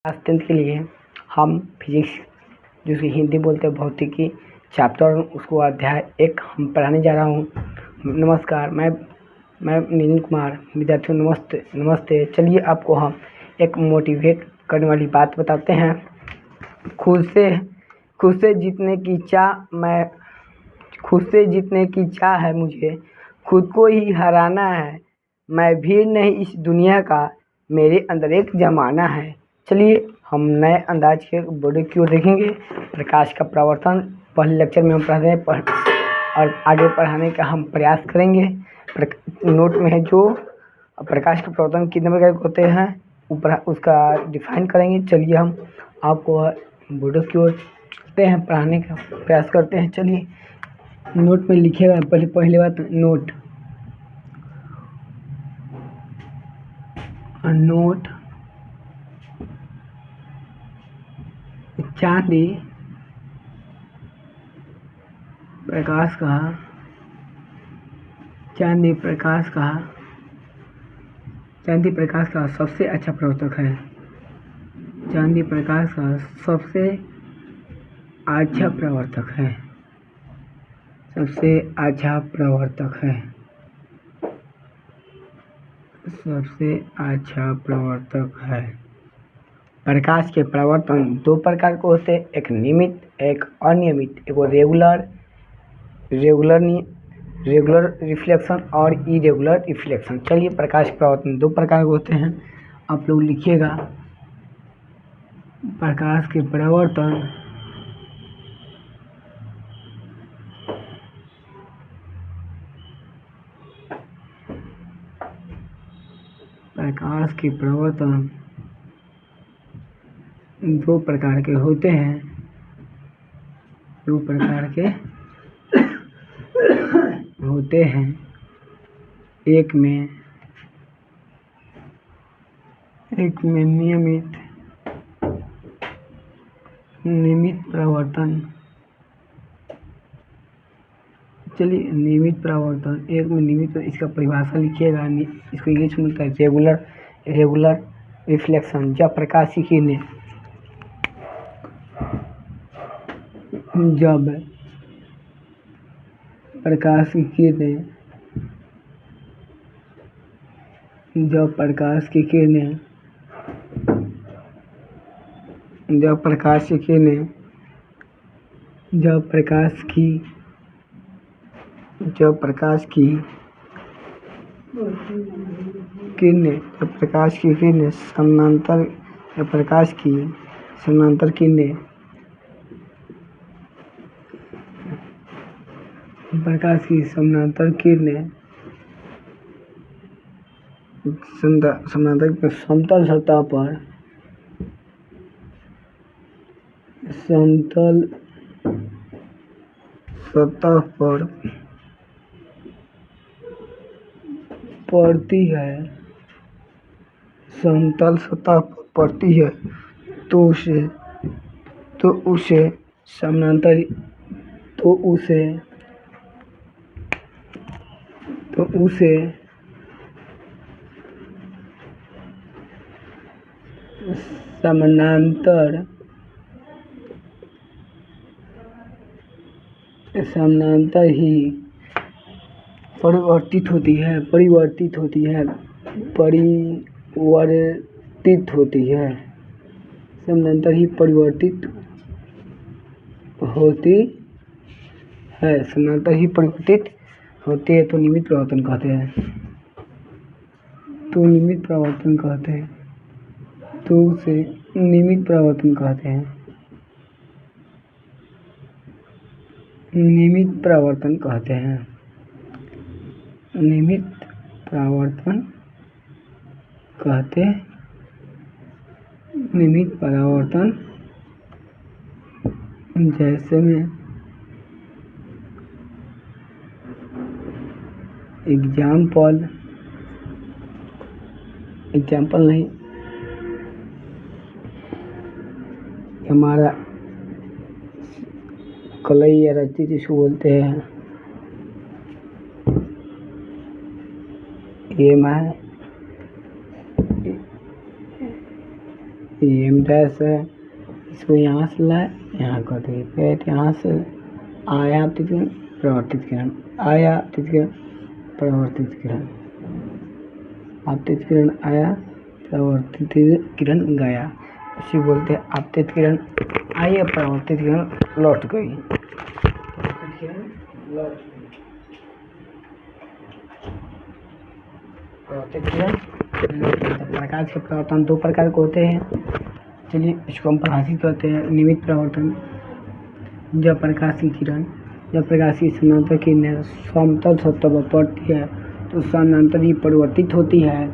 Class 10th के लिए हम फिजिक्स जिसकी हिंदी बोलते हैं भौतिकी चैप्टर उसको अध्याय 1 हम पढ़ाने जा रहा हूँ। नमस्कार, मैं नितिन कुमार। विद्यार्थियों नमस्ते नमस्ते। चलिए आपको हम एक मोटिवेट करने वाली बात बताते हैं। खुद से जीतने की चाह है मुझे, खुद को ही हराना है। मैं भी नहीं इस दुनिया का, मेरे अंदर एक जमाना है। चलिए हम नए अंदाज के वीडियो की ओर देखेंगे। प्रकाश का प्रवर्तन पहले लेक्चर में हम पढ़ते हैं और आगे पढ़ाने का हम प्रयास करेंगे। नोट में है जो प्रकाश का प्रवर्तन कितने प्रकार के होते हैं ऊपर उसका डिफाइन करेंगे। चलिए हम आपको वीडियो की ओर चलते हैं, पढ़ाने का प्रयास करते हैं। चलिए नोट में लिखिएगा। पहली बात नोट चांदी प्रकाश का सबसे अच्छा प्रवर्तक है। चांदी प्रकाश का सबसे अच्छा प्रवर्तक है। प्रकाश के प्रवर्तन दो प्रकार के होते हैं, एक नियमित एक अनियमित। एक रेगुलर रिफ्लेक्शन और इरेगुलर रिफ्लेक्शन। चलिए प्रकाश प्रवर्तन दो प्रकार के होते हैं, आप लोग लिखिएगा। प्रकाश के प्रवर्तन दो प्रकार के होते हैं। एक में नियमित प्रवर्तन। चलिए नियमित प्रवर्तन, एक में नियमित, इसका परिभाषा लिखिएगा। इसको इंग्लिश में मिलता है रेगुलर रिफ्लेक्शन। जब प्रकाश की किरणें समानांतर किरणें समतल सतह पर पड़ती है तो उसे समानांतर ही परिवर्तित होती है। समानांतर ही परिवर्तित होती है तो नियमित प्रवर्तन कहते हैं। नियमित प्रवर्तन कहते हैं। नियमित प्रवर्तन जैसे में एग्जाम्पल नहीं, हमारा कलई या रत्ती जिसको बोलते हैं, ये मैं एम डैश है, इसको यहाँ से लाए, यहाँ कर दिए पेट, यहाँ से आया आपतित किरण, प्रवर्तित किरण, आया आपतित किरण, प्रवर्तित किरण, आपतित किरण आया, प्रवर्तित किरण गया। इसी बोलते हैं आपतित किरण आई, प्रवर्तित किरण लौट गई। प्रवर्तित किरण प्रकाश के प्रवर्तन दो प्रकार के होते हैं। चलिए इसको हम परिभाषित करते हैं। नियमित प्रवर्तन, जब प्रकाश की किरण, जब प्रकाश की समानांतर किरणें समतल सतह पर पड़ती है तो समानांतर ही परिवर्तित होती है,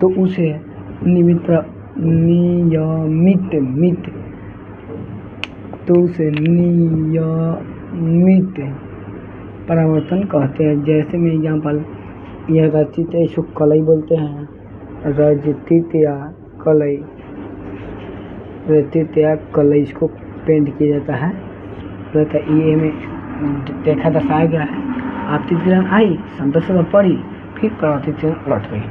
तो उसे नियमित परावर्तन कहते हैं। जैसे में एग्जाम्पल, यह रचित है, इसको कलई बोलते हैं। रचित या कलई, रचित या कलई इसको पेंट किया जाता है। ये में देखा दर्शाया गया है। आपतित किरण आई, समतल सतह पड़ी, फिर प्रवर्तित किरण लौट गई।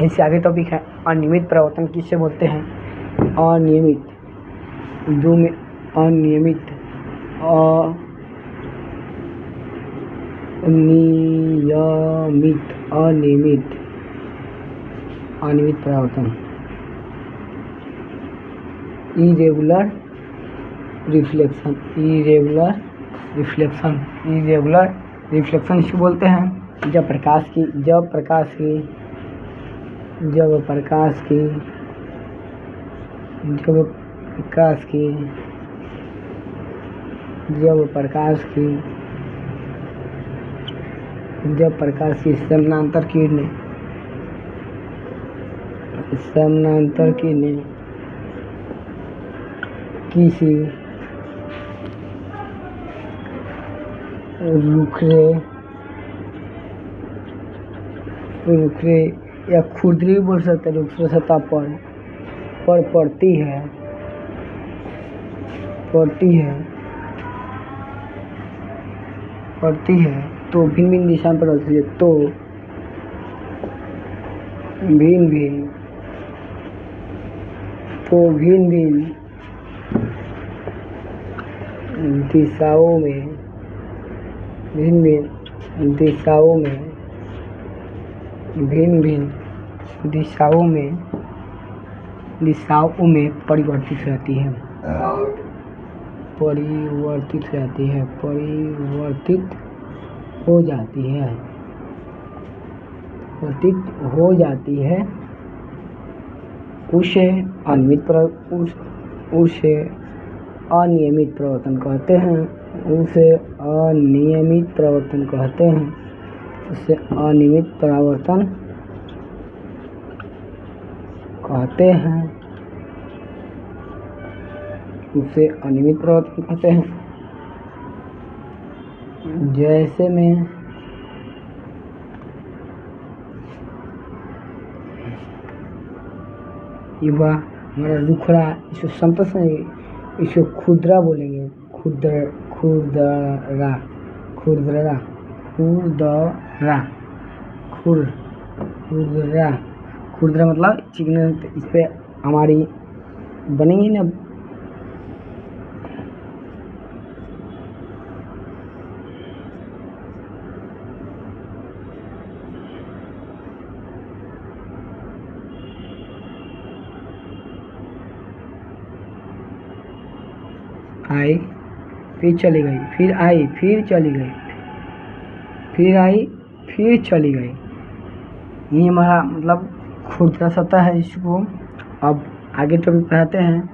इससे आगे टॉपिक है अनियमित परावर्तन। किससे बोलते हैं? अनियमित, दो में अनियमित, अनियमित परावर्तन। इरेगुलर रिफ्लेक्शन, इरेगुलर रिफ्लेक्शन इसको बोलते हैं। जब प्रकाश की समानांतर किरणें किसी रुखरे या खुरदरी भी बोल सकते हैं, रुखरे सतह पर पड़ती है तो भिन्न भिन्न दिशा में बदलती है, तो भिन्न भिन्न दिशाओं में परिवर्तित रहती है, हो जाती है। उसे अनियमित प्रवर्तन कहते हैं। उसे अनियमित परावर्तन कहते हैं। जैसे में युवा हमारा रुखड़ा, इसको समतल से, इसको खुरदरा बोलेंगे। खुरदरा मतलब चिकने, इस पे हमारी बनेंगी ना आई, फिर चली गई, फिर आई, फिर चली गई, फिर आई, फिर चली गई। ये हमारा मतलब खुरदरा सतह है। इसको अब आगे टॉपिक पढ़ाते हैं,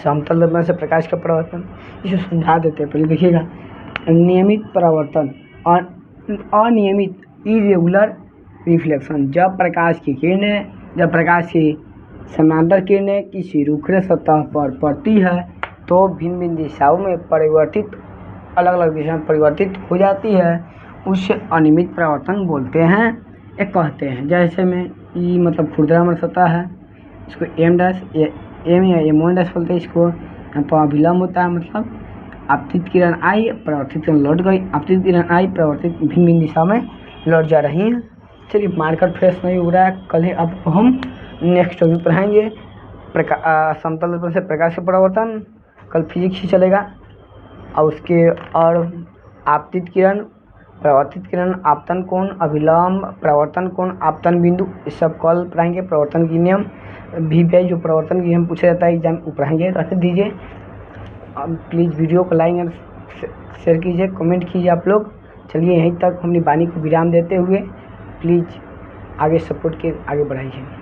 समतल दर्पण से प्रकाश का परावर्तन। इसको समझा देते हैं, पहले देखिएगा। नियमित परावर्तन, अनियमित इरेगुलर रिफ्लेक्शन, जब प्रकाश की समानांतर किरणें किसी रुखरे सतह पर पड़ती है तो भिन्न भिन्न दिशाओं में अलग अलग दिशा में परिवर्तित हो जाती है, उसे अनियमित परावर्तन बोलते हैं, एक कहते हैं। जैसे में ये मतलब खुरदरा में सतह है, इसको एम या M1 डैश बोलते हैं। इसको यहाँ पर अभिलंब होता है, मतलब आपतित किरण आई, प्रवर्तित किरण लौट गई, आपतित किरण आई, प्रवर्तित भिन्न भिन्न दिशा में लौट जा रही हैं। चलिए मार्कर फ्रेश नहीं हो रहा है, कल ही अब हम नेक्स्ट टॉपिक पढ़ाएंगे समतल दर्पण से प्रकाश का परावर्तन, कल फिजिक्स ही चलेगा। और उसके और आपतित किरण, परावर्तित किरण, आपतन कोण, अभिलंब, परावर्तन कोण, आपतन बिंदु, ये सब कल पढ़ाएंगे। प्रवर्तन की नियम भी पे जो प्रवर्तन की नियम पूछा जाता है एग्जाम में पढ़ाएंगे, रहने दीजिए। अब प्लीज़ वीडियो को लाइक एंड शेयर कीजिए, कमेंट कीजिए आप लोग। चलिए यहीं तक अपनी वाणी को विराम देते हुए प्लीज़ आगे सपोर्ट के आगे बढ़ाइए।